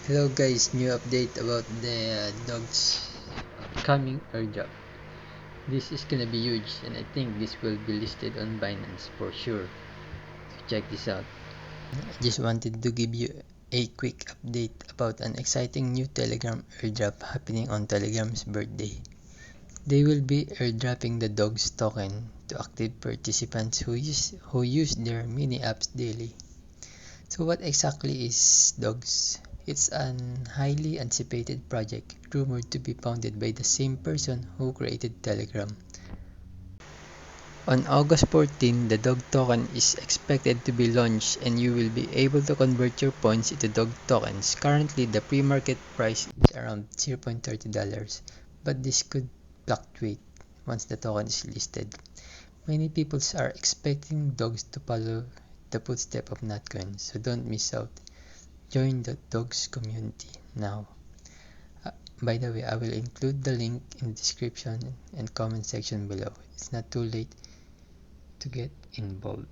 Hello guys, new update about the dogs coming airdrop. This is gonna be huge and I think this will be listed on Binance for sure. So check this out. I just wanted to give you a quick update about an exciting new Telegram airdrop happening on Telegram's birthday. They will be airdropping the dogs token to active participants who use their mini apps daily. So what exactly is dogs? It's an highly anticipated project, rumored to be founded by the same person who created Telegram. On August 14, the dog token is expected to be launched and you will be able to convert your points into dog tokens. Currently, the pre-market price is around $0.30, but this could fluctuate once the token is listed. Many people are expecting dogs to follow the footsteps of Natcoin, so don't miss out. Join the dogs community now. By the way, I will include the link in the description and comment section below. It's not too late to get involved.